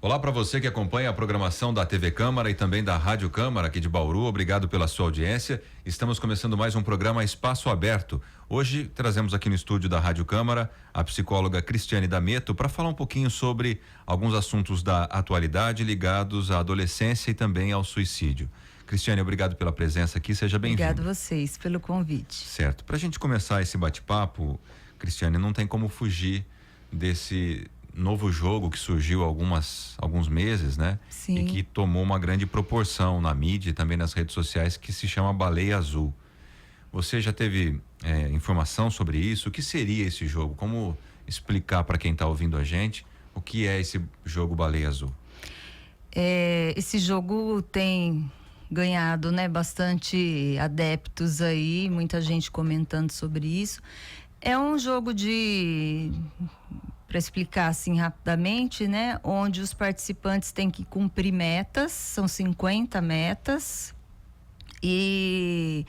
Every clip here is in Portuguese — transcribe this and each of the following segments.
Olá para você que acompanha a programação da TV Câmara e também da Rádio Câmara aqui de Bauru. Obrigado pela sua audiência. Estamos começando mais um programa Espaço Aberto. Hoje trazemos aqui no estúdio da Rádio Câmara a psicóloga Cristiane D'Ameto para falar um pouquinho sobre alguns assuntos da atualidade ligados à adolescência e também ao suicídio. Cristiane, obrigado pela presença aqui, seja bem-vinda. Obrigado a vocês pelo convite. Certo. Para a gente começar esse bate-papo, Cristiane, não tem como fugir desse novo jogo que surgiu há alguns meses, né? Sim. E que tomou uma grande proporção na mídia e também nas redes sociais, que se chama Baleia Azul. Você já teve informação sobre isso? O que seria esse jogo? Como explicar para quem está ouvindo a gente o que é esse jogo Baleia Azul? Esse jogo tem ganhado, né, bastante adeptos aí, muita gente comentando sobre isso. É um jogo para explicar assim rapidamente, né, onde os participantes têm que cumprir metas, são 50 metas, e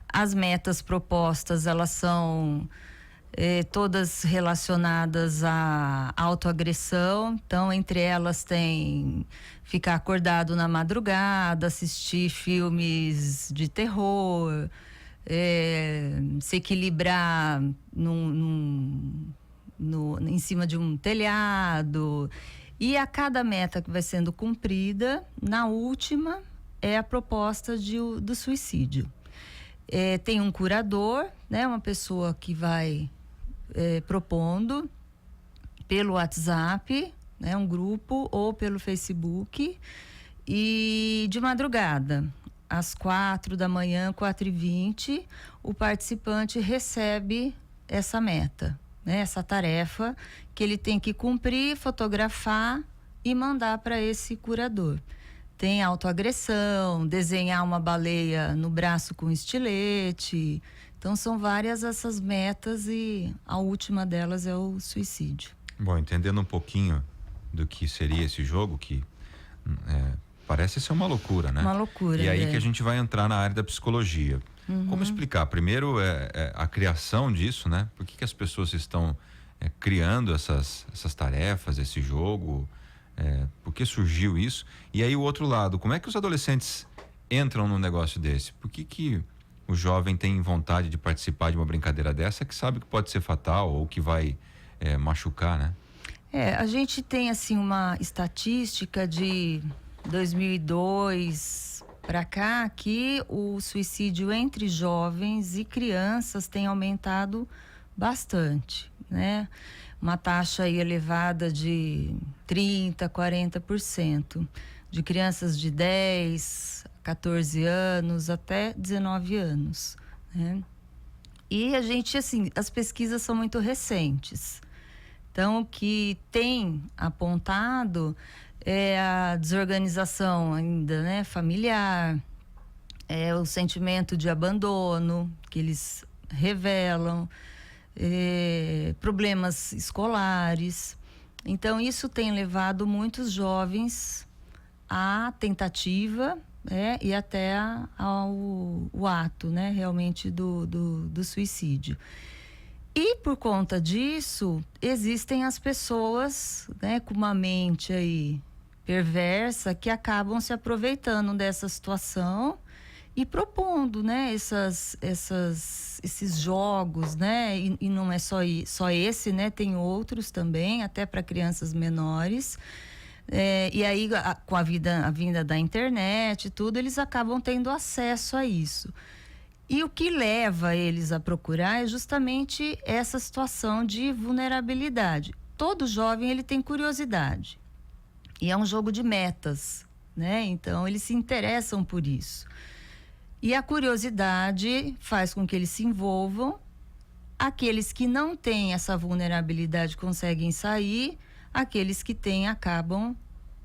as metas propostas, elas são todas relacionadas à autoagressão. Então, entre elas tem ficar acordado na madrugada, assistir filmes de terror, se equilibrar em cima de um telhado. E a cada meta que vai sendo cumprida, na última é a proposta do suicídio. Tem um curador, né, uma pessoa que vai propondo pelo WhatsApp, né, um grupo, ou pelo Facebook, e de madrugada, às 4h, 4h20, o participante recebe essa meta, né, essa tarefa que ele tem que cumprir, fotografar e mandar para esse curador. Tem autoagressão, desenhar uma baleia no braço com estilete. Então são várias essas metas e a última delas é o suicídio. Bom, entendendo um pouquinho do que seria esse jogo, que parece ser uma loucura, né? Uma loucura. E aí que a gente vai entrar na área da psicologia. Uhum. Como explicar? Primeiro a criação disso, né? Por que as pessoas estão criando essas tarefas, esse jogo? Por que surgiu isso? E aí o outro lado, como é que os adolescentes entram num negócio desse? Por que o jovem tem vontade de participar de uma brincadeira dessa, que sabe que pode ser fatal ou que vai machucar, né? A gente tem assim uma estatística de 2002 para cá que o suicídio entre jovens e crianças tem aumentado bastante, né? Uma taxa aí elevada de 30%, 40%, de crianças de 10, 14 anos até 19 anos, né? E a gente, assim, as pesquisas são muito recentes. Então, o que tem apontado é a desorganização ainda, né, familiar, o sentimento de abandono que eles revelam, problemas escolares. Então, isso tem levado muitos jovens à tentativa, e até ao ato, né, realmente do suicídio. E por conta disso, existem as pessoas, né, com uma mente aí perversa, que acabam se aproveitando dessa situação e propondo, né, esses jogos, né, e não é só esse, né, tem outros também, até para crianças menores. E aí, com a vinda da internet e tudo, eles acabam tendo acesso a isso. E o que leva eles a procurar é justamente essa situação de vulnerabilidade. Todo jovem, ele tem curiosidade. E é um jogo de metas, né? Então, eles se interessam por isso. E a curiosidade faz com que eles se envolvam. Aqueles que não têm essa vulnerabilidade conseguem sair. Aqueles que têm acabam,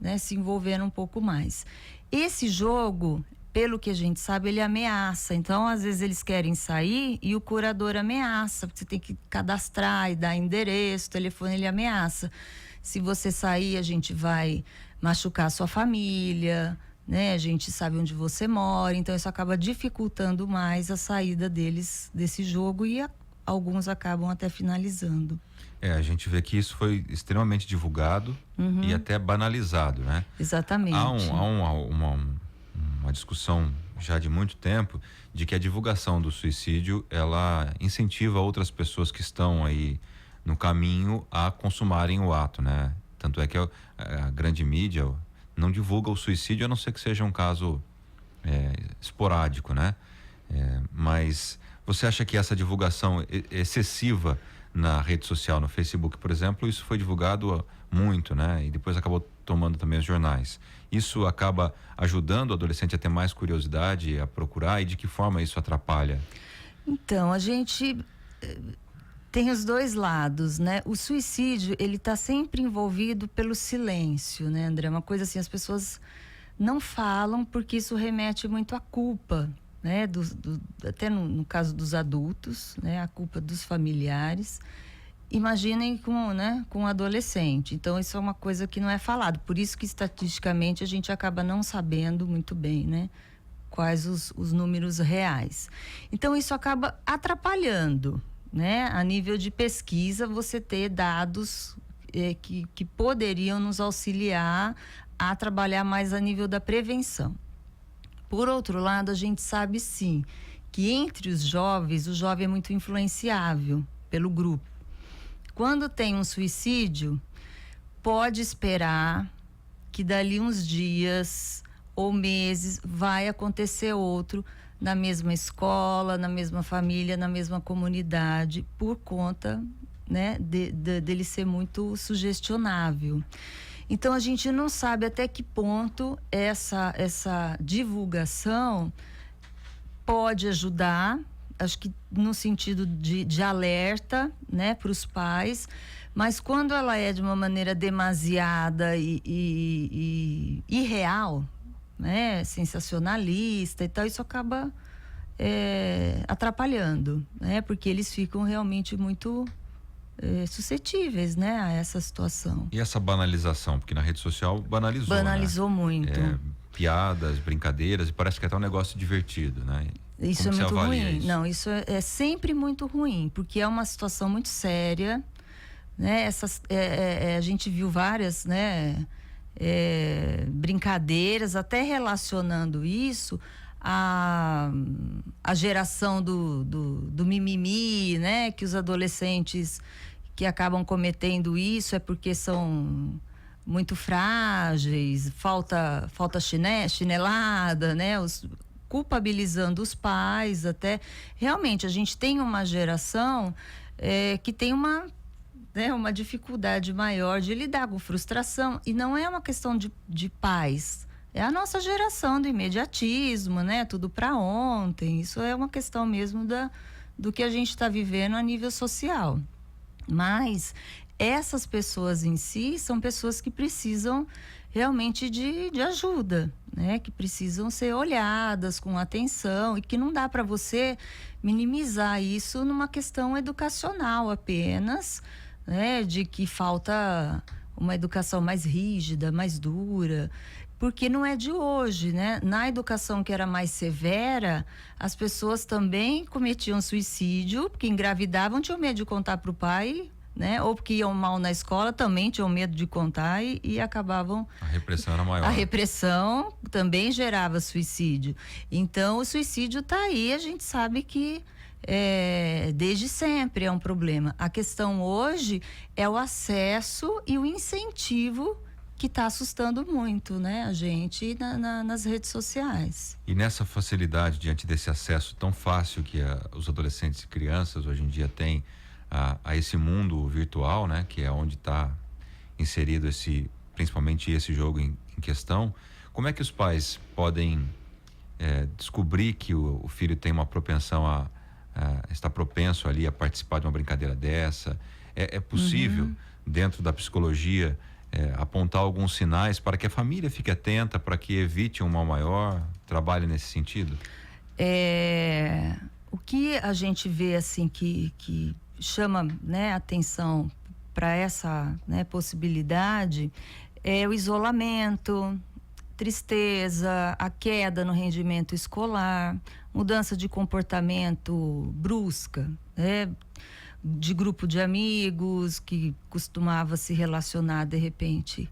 né, se envolvendo um pouco mais. Esse jogo, pelo que a gente sabe, ele ameaça. Então, às vezes eles querem sair e o curador ameaça, porque você tem que cadastrar e dar endereço, telefone, ele ameaça. Se você sair, a gente vai machucar a sua família, né? A gente sabe onde você mora, então isso acaba dificultando mais a saída deles desse jogo e alguns acabam até finalizando. A gente vê que isso foi extremamente divulgado e até banalizado, né? Exatamente. Uma discussão já de muito tempo de que a divulgação do suicídio, ela incentiva outras pessoas que estão aí no caminho a consumarem o ato, né? Tanto é que a grande mídia não divulga o suicídio, a não ser que seja um caso esporádico, né? Mas você acha que essa divulgação excessiva na rede social, no Facebook, por exemplo, isso foi divulgado muito, né? E depois acabou tomando também os jornais. Isso acaba ajudando o adolescente a ter mais curiosidade, a procurar, e de que forma isso atrapalha? Então, a gente tem os dois lados, né? O suicídio, ele está sempre envolvido pelo silêncio, né, André? Uma coisa assim, as pessoas não falam porque isso remete muito à culpa, né? Até no caso dos adultos, né? A culpa dos familiares. Imaginem com um adolescente. Então, isso é uma coisa que não é falado. Por isso que, estatisticamente, a gente acaba não sabendo muito bem, né? Quais os números reais. Então, isso acaba atrapalhando, né? A nível de pesquisa, você ter dados que poderiam nos auxiliar a trabalhar mais a nível da prevenção. Por outro lado, a gente sabe, sim, que entre os jovens, o jovem é muito influenciável pelo grupo. Quando tem um suicídio, pode esperar que dali uns dias ou meses vai acontecer outro na mesma escola, na mesma família, na mesma comunidade, por conta, né, dele ser muito sugestionável. Então, a gente não sabe até que ponto essa divulgação pode ajudar, acho que no sentido de alerta, né, para os pais, mas quando ela é de uma maneira demasiada e irreal, né, sensacionalista e tal, isso acaba atrapalhando, né, porque eles ficam realmente muito suscetíveis, né, a essa situação. E essa banalização, porque na rede social banalizou, né? Muito. Piadas, brincadeiras, e parece que é até um negócio divertido, né? Isso Como é muito ruim. Isso? Não, isso é sempre muito ruim, porque é uma situação muito séria, né? A gente viu várias, né, brincadeiras, até relacionando isso à geração do mimimi, né? Que os adolescentes que acabam cometendo isso é porque são muito frágeis, falta chinelada, né? Culpabilizando os pais até. Realmente, a gente tem uma geração que tem uma dificuldade maior de lidar com frustração, e não é uma questão de pais, é a nossa geração do imediatismo, né? Tudo para ontem. Isso é uma questão mesmo do que a gente está vivendo a nível social. Mas essas pessoas em si são pessoas que precisam realmente de ajuda, né? Que precisam ser olhadas com atenção, e que não dá para você minimizar isso numa questão educacional apenas, né? De que falta uma educação mais rígida, mais dura, porque não é de hoje, né? Na educação que era mais severa, as pessoas também cometiam suicídio, porque engravidavam, tinham medo de contar para o pai, né? Ou porque iam mal na escola, também tinham medo de contar e acabavam... A repressão era maior. A repressão também gerava suicídio. Então, o suicídio está aí, a gente sabe que desde sempre é um problema. A questão hoje é o acesso e o incentivo que está assustando muito, né, a gente nas redes sociais. E nessa facilidade, diante desse acesso tão fácil que os adolescentes e crianças hoje em dia têm a esse mundo virtual, né, que é onde está inserido principalmente esse jogo em questão, como é que os pais podem descobrir que o filho tem uma propensão está propenso ali a participar de uma brincadeira dessa? É possível, dentro da psicologia, apontar alguns sinais para que a família fique atenta, para que evite um mal maior, trabalhe nesse sentido? O que a gente vê assim que chama, né, atenção para essa, né, possibilidade é o isolamento, tristeza, a queda no rendimento escolar, mudança de comportamento brusca, né? De grupo de amigos que costumava se relacionar, de repente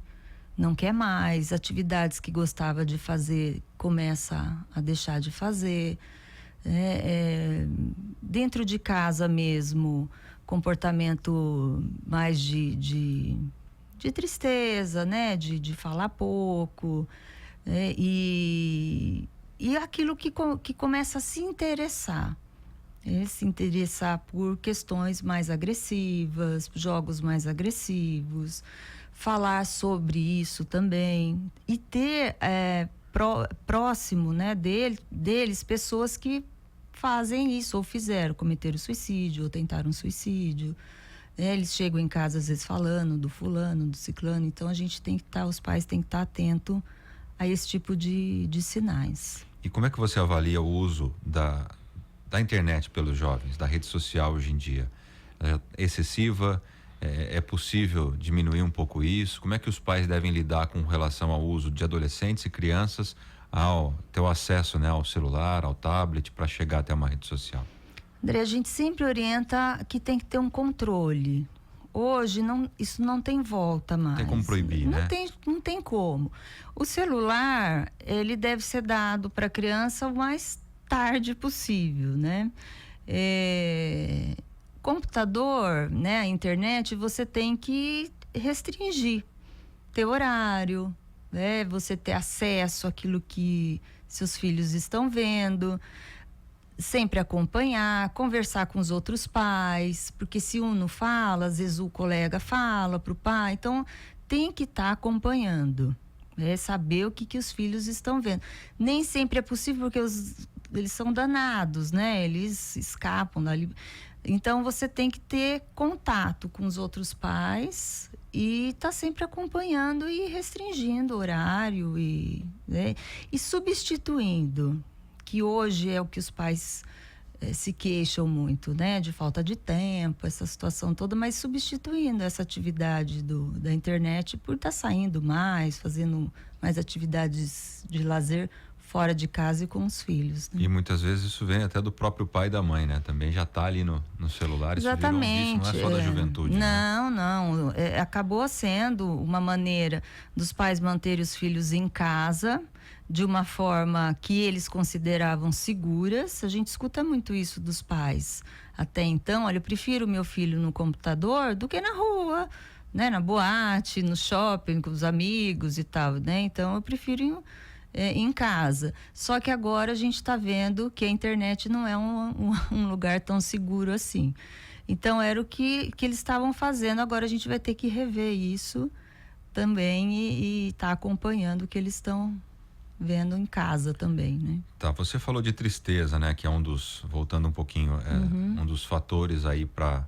não quer mais, atividades que gostava de fazer começa a deixar de fazer, dentro de casa mesmo, comportamento mais de tristeza, né? De falar pouco, e aquilo que começa a se interessar. Se interessar por questões mais agressivas, jogos mais agressivos, falar sobre isso também e ter próximo, né, deles pessoas que fazem isso ou cometeram suicídio ou tentaram suicídio. Eles chegam em casa às vezes falando do fulano, do ciclano, então a gente tem que estar, os pais têm que estar atento a esse tipo de sinais. E como é que você avalia o uso da internet pelos jovens, da rede social hoje em dia? É excessiva? É possível diminuir um pouco isso? Como é que os pais devem lidar com relação ao uso de adolescentes e crianças ao ter o acesso, né, ao celular, ao tablet, para chegar até uma rede social? André, a gente sempre orienta que tem que ter um controle. Hoje isso não tem volta mais. Tem como proibir, não né? Não tem como. O celular, ele deve ser dado para a criança o mais tarde possível, né? Computador, né, a internet, você tem que restringir, ter horário, né? Você ter acesso àquilo que seus filhos estão vendo, sempre acompanhar, conversar com os outros pais, porque se um não fala, às vezes o colega fala para o pai, então tem que estar acompanhando, saber o que os filhos estão vendo. Nem sempre é possível porque eles são danados, né? Eles escapam dali. Então você tem que ter contato com os outros pais e tá sempre acompanhando e restringindo o horário né? E substituindo, que hoje é o que os pais se queixam muito, né? De falta de tempo, essa situação toda, mas substituindo essa atividade da internet por estar saindo mais, fazendo mais atividades de lazer fora de casa e com os filhos, né? E muitas vezes isso vem até do próprio pai e da mãe, né? Também já está ali no celular. Exatamente. Isso vira um vício, não é só da juventude. Não. Acabou sendo uma maneira dos pais manterem os filhos em casa de uma forma que eles consideravam seguras. A gente escuta muito isso dos pais. Até então, olha, eu prefiro meu filho no computador do que na rua, né? Na boate, no shopping, com os amigos e tal, né? Então, eu prefiro em casa. Só que agora a gente está vendo que a internet não é um lugar tão seguro assim. Então era o que eles estavam fazendo. Agora a gente vai ter que rever isso também e tá acompanhando o que eles estão vendo em casa também, né? Tá, você falou de tristeza, né? Que é voltando um pouquinho, um dos fatores aí para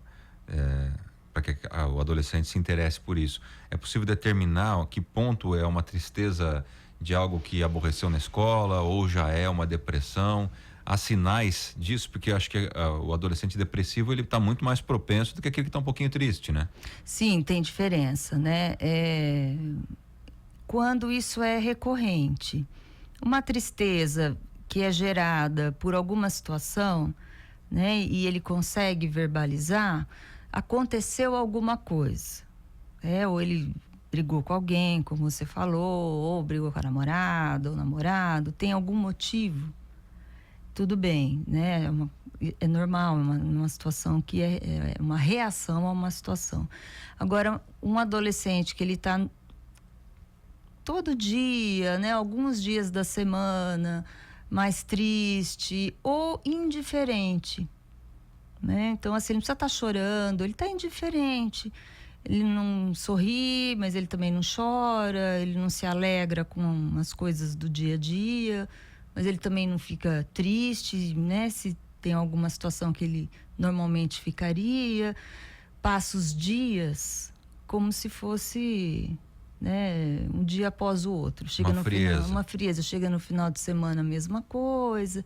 que o adolescente se interesse por isso. É possível determinar que ponto é uma tristeza de algo que aborreceu na escola ou já é uma depressão? Há sinais disso? Porque eu acho que o adolescente depressivo, ele está muito mais propenso do que aquele que está um pouquinho triste, né? Sim, tem diferença, né? Quando isso é recorrente, uma tristeza que é gerada por alguma situação, né? E ele consegue verbalizar, aconteceu alguma coisa, ou ele brigou com alguém, como você falou, ou brigou com a namorada ou namorado, tem algum motivo, tudo bem, né? É normal, uma situação que é uma reação a uma situação. Agora, um adolescente que ele está todo dia, né? Alguns dias da semana, mais triste ou indiferente, né? Então, assim, ele não precisa estar chorando, ele está indiferente. Ele não sorri, mas ele também não chora, ele não se alegra com as coisas do dia a dia, mas ele também não fica triste, né? Se tem alguma situação que ele normalmente ficaria. Passa os dias como se fosse, né, um dia após o outro. Chega no final, uma frieza. Chega no final de semana, a mesma coisa.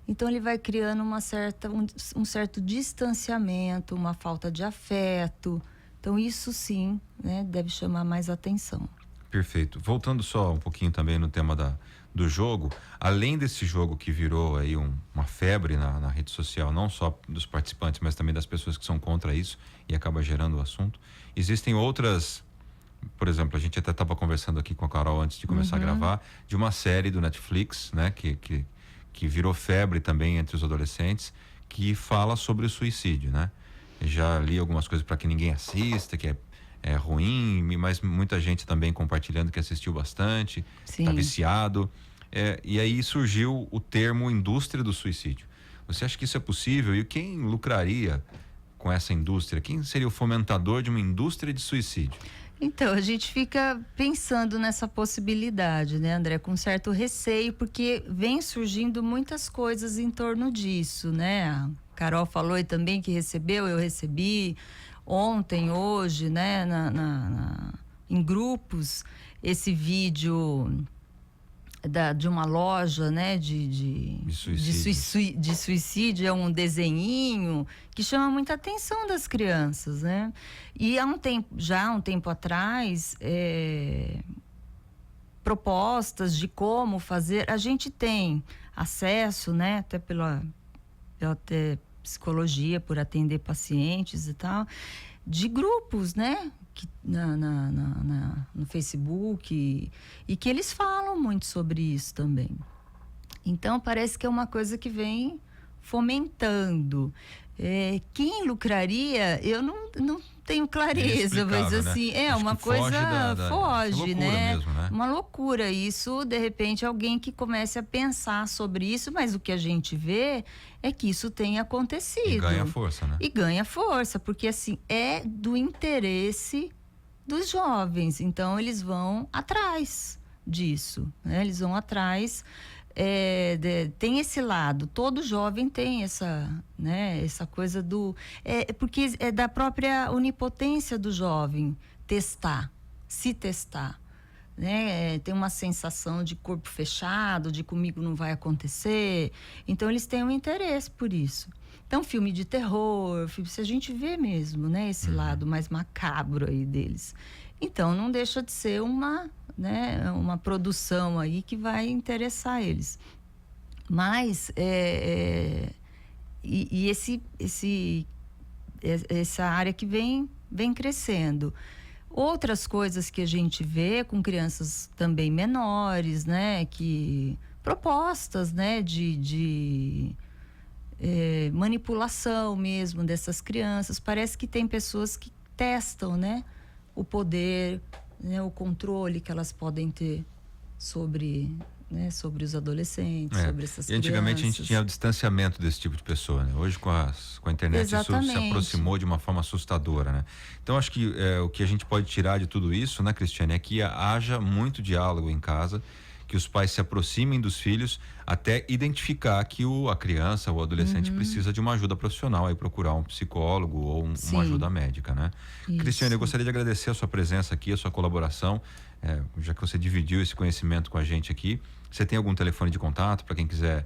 Então ele vai criando um certo distanciamento, uma falta de afeto. Então, isso sim, né, deve chamar mais atenção. Perfeito. Voltando só um pouquinho também no tema do jogo, além desse jogo que virou aí uma febre na rede social, não só dos participantes, mas também das pessoas que são contra isso e acaba gerando o assunto, existem outras. Por exemplo, a gente até estava conversando aqui com a Carol antes de começar a gravar, de uma série do Netflix, né, que virou febre também entre os adolescentes, que fala sobre o suicídio, né? Eu já li algumas coisas para que ninguém assista, que é ruim, mas muita gente também compartilhando que assistiu bastante, está viciado. E aí surgiu o termo indústria do suicídio. Você acha que isso é possível? E quem lucraria com essa indústria? Quem seria o fomentador de uma indústria de suicídio? Então, a gente fica pensando nessa possibilidade, né, André, com certo receio, porque vem surgindo muitas coisas em torno disso, né? A Carol falou e também que recebeu, eu recebi ontem, hoje, né, em grupos, esse vídeo de uma loja, né, de suicídio, é um desenhinho que chama muita atenção das crianças, né? E há um tempo atrás, propostas de como fazer, a gente tem acesso, né, até pela psicologia, por atender pacientes e tal, de grupos, né? No Facebook, e que eles falam muito sobre isso também. Então, parece que é uma coisa que vem fomentando. Quem lucraria, eu não tenho clareza, mas assim, né? Acho uma coisa foge, né? Mesmo, né? Uma loucura. Isso, de repente, alguém que comece a pensar sobre isso, mas o que a gente vê é que isso tem acontecido. E ganha força, né? E ganha força, porque assim, é do interesse dos jovens. Então, eles vão atrás disso, né? Eles vão atrás. Tem esse lado, todo jovem tem essa, né, essa coisa porque é da própria onipotência do jovem se testar, né? Tem uma sensação de corpo fechado, de comigo não vai acontecer, então eles têm um interesse por isso. Então, filme de terror, se a gente vê mesmo, né, esse lado mais macabro aí deles, então não deixa de ser uma produção aí que vai interessar eles. Mas essa área que vem crescendo. Outras coisas que a gente vê com crianças também menores, né, propostas, né, de manipulação mesmo dessas crianças. Parece que tem pessoas que testam, né, o poder, né, o controle que elas podem ter sobre os adolescentes, sobre essas crianças. Antigamente a gente tinha o distanciamento desse tipo de pessoa, né? Hoje com a internet Exatamente. Isso se aproximou de uma forma assustadora, né? Então acho que o que a gente pode tirar de tudo isso, né, Cristiane, é que haja muito diálogo em casa, que os pais se aproximem dos filhos até identificar que a criança ou o adolescente precisa de uma ajuda profissional, aí procurar um psicólogo ou uma ajuda médica, né? Isso. Cristiane, eu gostaria de agradecer a sua presença aqui, a sua colaboração, já que você dividiu esse conhecimento com a gente aqui. Você tem algum telefone de contato para quem quiser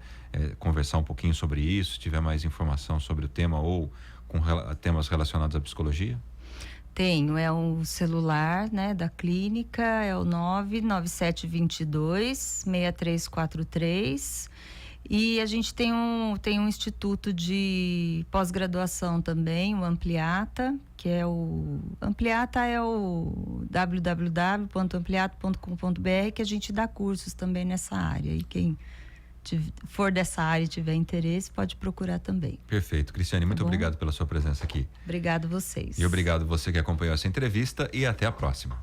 conversar um pouquinho sobre isso, tiver mais informação sobre o tema ou com temas relacionados à psicologia? Tenho, é um celular, né, da clínica, é o 99722-6343. E a gente tem um instituto de pós-graduação também, o Ampliata, que é o www.ampliato.com.br, que a gente dá cursos também nessa área. E quem for dessa área e tiver interesse, pode procurar também. Perfeito. Cristiane, muito obrigado pela sua presença aqui. Obrigado vocês. E obrigado você que acompanhou essa entrevista e até a próxima.